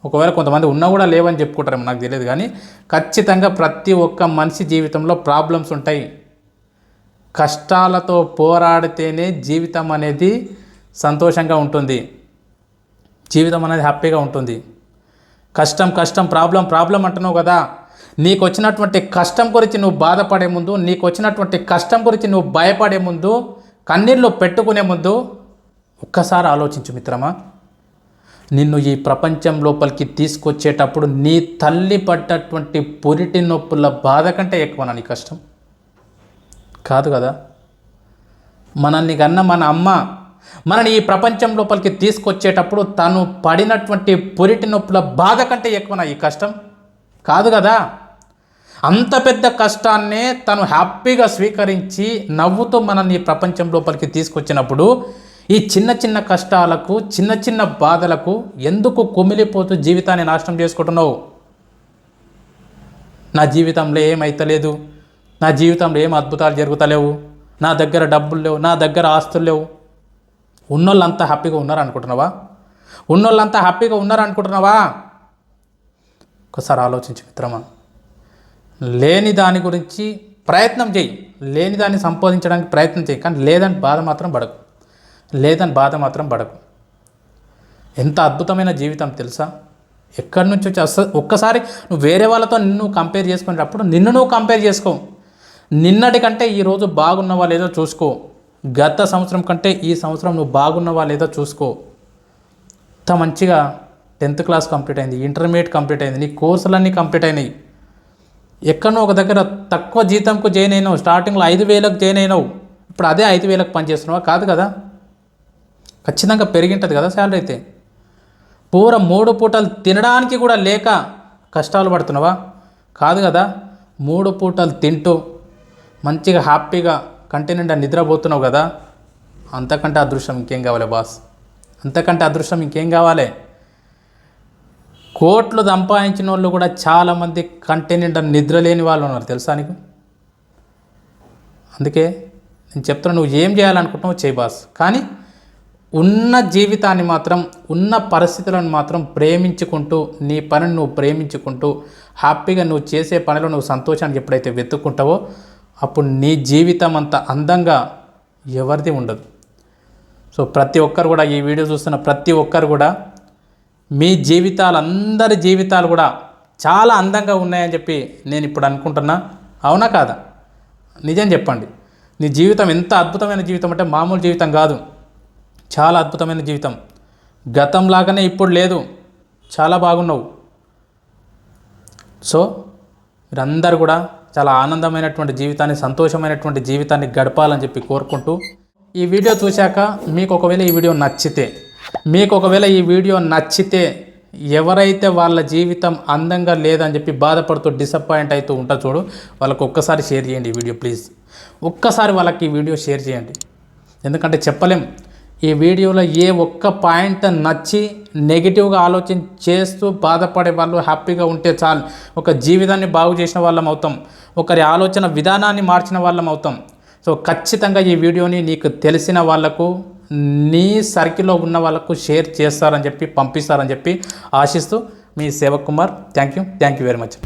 ఒకవేళ కొంతమంది ఉన్నా కూడా లేవని చెప్పుకుంటారేమో నాకు తెలియదు, కానీ ఖచ్చితంగా ప్రతి ఒక్క మనిషి జీవితంలో ప్రాబ్లమ్స్ ఉంటాయి. కష్టాలతో పోరాడితేనే జీవితం అనేది సంతోషంగా ఉంటుంది, జీవితం అనేది హ్యాపీగా ఉంటుంది. కష్టం ప్రాబ్లం అంటున్నావు కదా, నీకు వచ్చినటువంటి కష్టం గురించి నువ్వు బాధపడే ముందు, నీకు వచ్చినటువంటి కష్టం గురించి నువ్వు భయపడే ముందు, కన్నీళ్ళు పెట్టుకునే ముందు ఒక్కసారి ఆలోచించు మిత్రమా. నిన్ను ఈ ప్రపంచం లోపలికి తీసుకొచ్చేటప్పుడు నీ తల్లి పడ్డటువంటి పురిటి నొప్పుల బాధ కంటే ఎక్కువనా నీ కష్టం? కాదు కదా. మనల్ని కన్నా మన అమ్మ మనని ఈ ప్రపంచం లోపలికి తీసుకొచ్చేటప్పుడు తను పడినటువంటి పురిటి నొప్పుల బాధ కంటే ఎక్కువనా ఈ కష్టం? కాదు కదా. అంత పెద్ద కష్టాన్నే తను హ్యాపీగా స్వీకరించి నవ్వుతూ మనల్ని ఈ ప్రపంచం లోపలికి తీసుకొచ్చినప్పుడు ఈ చిన్న కష్టాలకు, చిన్న బాధలకు ఎందుకు కుమిలిపోతూ జీవితాన్ని నాశనం చేసుకుంటున్నావు? నా జీవితంలో ఏమైతలేదు, నా జీవితంలో ఏం అద్భుతాలు జరుగుతలేవు, నా దగ్గర డబ్బులు లేవు, నా దగ్గర ఆస్తులు లేవు. ఉన్నోళ్ళంతా హ్యాపీగా ఉన్నారనుకుంటున్నావా? ఒకసారి ఆలోచించు మిత్రమా. లేని దాని గురించి ప్రయత్నం చేయి, లేని దాన్ని సంపాదించడానికి ప్రయత్నం చేయి, కానీ లేదని బాధ మాత్రం పడకు. ఎంత అద్భుతమైన జీవితం తెలుసా? ఎక్కడి నుంచి వచ్చి ఒక్కసారి నువ్వు వేరే వాళ్ళతో నిన్ను కంపేర్ చేసుకునేటప్పుడు నిన్ను నువ్వు కంపేర్ చేసుకో. నిన్నటి కంటే ఈరోజు బాగున్నవా లేదో చూసుకో. గత సంవత్సరం కంటే ఈ సంవత్సరం నువ్వు బాగున్నవా లేదో చూసుకో. ఇంత మంచిగా 10th క్లాస్ కంప్లీట్ అయింది, ఇంటర్మీడియట్ కంప్లీట్ అయింది, నీ కోర్సులన్నీ కంప్లీట్ అయినాయి. ఎక్కడో ఒక దగ్గర తక్కువ జీతంకు జాయిన్ అయినావు, స్టార్టింగ్లో 5,000కు జాయిన్ అయినావు, ఇప్పుడు అదే 5,000కు పనిచేస్తున్నావా? కాదు కదా. ఖచ్చితంగా పెరిగింటుంది కదా శాలరీ. అయితే 3 పూటలు తినడానికి కూడా లేక కష్టాలు పడుతున్నావా? కాదు కదా. 3 పూటలు తింటూ మంచిగా హ్యాపీగా కంటి నిండా నిద్రపోతున్నావు కదా. అంతకంటే అదృష్టం ఇంకేం కావాలి బాస్? అంతకంటే అదృష్టం ఇంకేం కావాలి? కోట్లు సంపాదించిన వాళ్ళు కూడా చాలామంది కంటి నిండా నిద్ర లేని వాళ్ళు ఉన్నారు తెలుసా నీకు? అందుకే నేను చెప్తున్నా, నువ్వు ఏం చేయాలనుకుంటున్నావు చేయి బాస్, కానీ ఉన్న జీవితాన్ని మాత్రం, ఉన్న పరిస్థితులను మాత్రం ప్రేమించుకుంటూ, నీ పనిని నువ్వు ప్రేమించుకుంటూ హ్యాపీగా నువ్వు చేసే పనిలో నువ్వు సంతోషాన్ని ఎప్పుడైతే వెతుక్కుంటావో అప్పుడు నీ జీవితం అంత అందంగా ఎవరిది ఉండదు. సో ప్రతి ఒక్కరు కూడా ఈ వీడియో చూస్తున్న ప్రతి ఒక్కరు కూడా మీ జీవితాలు, అందరి జీవితాలు కూడా చాలా అందంగా ఉన్నాయని చెప్పి నేను ఇప్పుడు అనుకుంటున్నా. అవునా కాదా? నిజం చెప్పండి. నీ జీవితం ఎంత అద్భుతమైన జీవితం అంటే మామూలు జీవితం కాదు, చాలా అద్భుతమైన జీవితం. గతంలాగానే ఇప్పుడు లేదు, చాలా బాగున్నావు. సో మీరందరూ కూడా చాలా ఆనందమైనటువంటి జీవితాన్ని, సంతోషమైనటువంటి జీవితాన్ని గడపాలని చెప్పి కోరుకుంటూ, ఈ వీడియో చూశాక మీకు ఒకవేళ ఈ వీడియో నచ్చితే ఎవరైతే వాళ్ళ జీవితం అందంగా లేదని చెప్పి బాధపడుతూ డిసప్పాయింట్ అవుతూ ఉంటారు చూడు, వాళ్ళకు ఒక్కసారి షేర్ చేయండి ఈ వీడియో. ప్లీజ్ ఒక్కసారి వాళ్ళకి ఈ వీడియో షేర్ చేయండి. ఎందుకంటే చెప్పలేం, ఈ వీడియోలో ఏ ఒక్క పాయింట్ నచ్చి నెగిటివ్గా ఆలోచన చేస్తూ బాధపడే వాళ్ళు హ్యాపీగా ఉంటే చాలు, ఒక జీవితాన్ని బాగు చేసిన వాళ్ళం అవుతాం, ఒకరి ఆలోచన విధానాన్ని మార్చిన వాళ్ళం అవుతాం. సో ఖచ్చితంగా ఈ వీడియోని నీకు తెలిసిన వాళ్ళకు, నీ సర్కిల్లో ఉన్న వాళ్ళకు షేర్ చేస్తారని చెప్పి, పంపిస్తారని చెప్పి ఆశిస్తూ మీ Sevak Kumar. Thank you very much.